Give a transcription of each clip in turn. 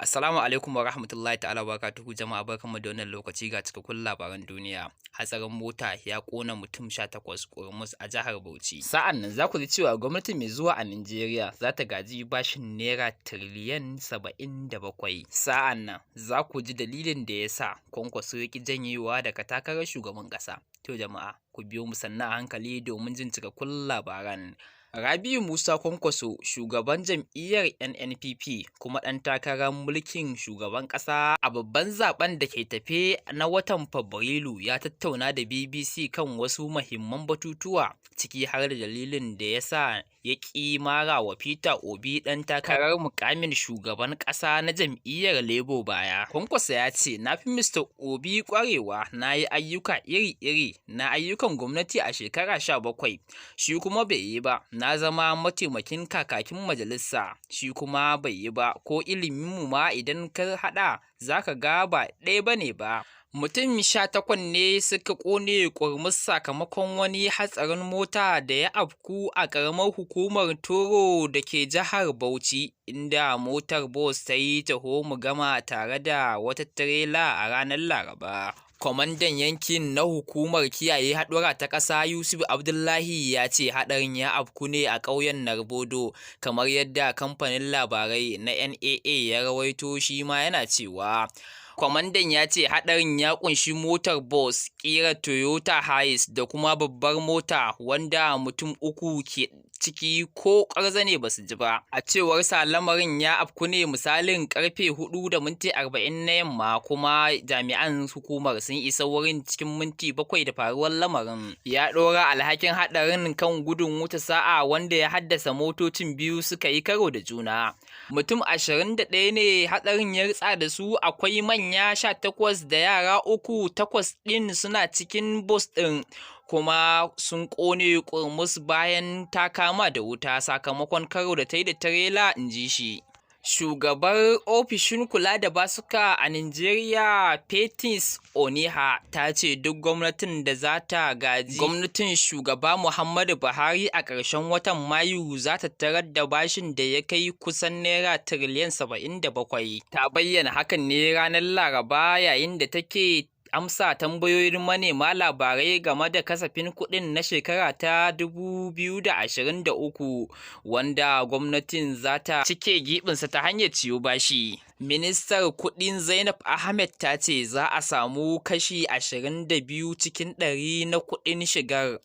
Assalamu alaikum wa rahmatullahi ta'ala wa barakatuhu jama'a barkanmu da wannan lokaci ga cikakkun labaran duniya. Hatsarin mota ya ƙona mutum 18 ƙurmus a jihar Bauchi. Sa'an nan za ku ji cewa gwamnati mai zuwa a Najeriya za ta gaji bashin naira tiriliyan 77. Sa'an nan za ku ji dalilin da ya sa Kwankwaso ya ƙi janyewa daga takarar shugaban ƙasa. To jama'a ku biyo mu sannu a hankali domin jin cikakkun labaran. Rabi'u Musa Kwankwaso, shugaban jam'iyyar NNPP kuma ɗan takarar mulkin shugaban ƙasa a babban zaben da ke tafe na watan Fabrairu, ya tattauna da BBC kan wasu muhimman batutuwa, ciki har da dalilin da ya sa ya ƙi mara wa Peter Obi ɗan takarar muƙamin shugaban ƙasa na jam'iyyar Labour baya. Kwankwaso ya ce, "Na fi Mr. Obi ƙwarewa, na yi ayyuka iri-iri na ayyukan gwamnati a shekara 17, shi kuma bai yi ba. Na zama mataimakin kakakin majalisa, shi kuma bai yi ba, ko iliminmu ma idan ka haɗa za ka ga ba ɗaya ba ne ba." Mutum 18 ne suka ƙone ƙurmus sakamakon wani hatsarin mota da ya afku a ƙaramar hukumar Toro da ke jihar Bauchi, inda motar bus ta yi taho-mu-gama tare da wata tirela a ranar Laraba. Kwamandan yankin na hukumar kiyaye haɗura ta ƙasa Yusuf Abdullahi ya ce haɗarin ya afku ne a ƙauyen Narbodo, kamar yadda kamfanin labarai na NAA ya rawaito. Shi ma yana cewa kwamandan ya ce haɗarin ya ƙunshi motar bus ƙirar Toyota Hiace da kuma babbar mota, wanda mutum 3 ke ciki ko ƙarzane ba su ji ba. A cewar sa lamarin ya afku ne misalin karfe 4:40 na yamma, kuma jami'an hukumar sun isa wurin cikin minti 7 da faruwar lamarin. Ya ɗora alhakin haɗarin kan gudun wuta sa'a wanda ya haddasa motocin biyu suka yi karo da juna. Mutum 21 ne haɗarin ya ritsa da su, akwai manya 18 da yara 3, 8 ɗin suna cikin bus ɗin, kuma sun ƙone ƙurmus bayan ta kama da wuta sakamakon karo da ta yi da tirela, in ji shi. Shugabar ofishin kula da basuka a Najeriya, Patience Oniha, ta ce duk gwamnatin da za ta gaji gwamnatin shugaba Muhammadu Buhari a ƙarshen watan Mayu za ta tarar da bashin da ya kai kusan naira tiriliyan 77. Ta bayyana hakan ne ranar Laraba yayin da take amsa tambayoyin manema labarai game da kasafin kuɗin na shekara ta 2023, wanda gwamnatin za ta cike giɓinsa ta hanyar ciyo bashi. Ministar kuɗin Zainab Ahmed ta ce za a samu kashi 22 cikin 100 na kuɗin shigar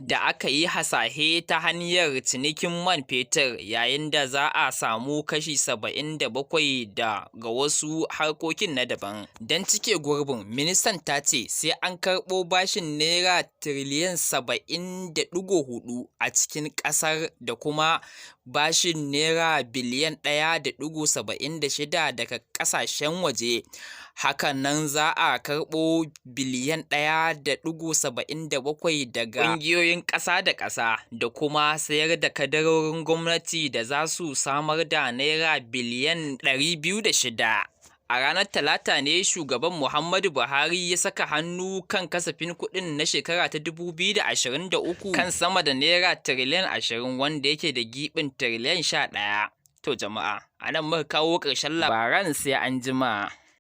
da aka yi hasahe ta hanyar cinikin man fetur, yayin da za a samu kashi 77 ga wasu harkokin na daban. Don cike gurbin, ministan ta ce sai an karɓo bashin naira tiriliyan 70.4 a cikin ƙasar da kuma bashin naira biliyan 1.76 daga ƙasashen waje. Hakan nan za a karɓo biliyan 1.77 daga ƙungiyoyin ƙasa da ƙasa, da kuma sayar da kadarorin gwamnati da za su samar da naira biliyan 206. A ranar Talata ne shugaban Muhammadu Buhari ya saka hannu kan kasafin kuɗin na shekara ta 2023 kan sama da naira tiriliyan 20, wanda yake da giɓin tiriliyan 11. To jama'a, a nan muka kawo ƙarshen labaran, sai an jima.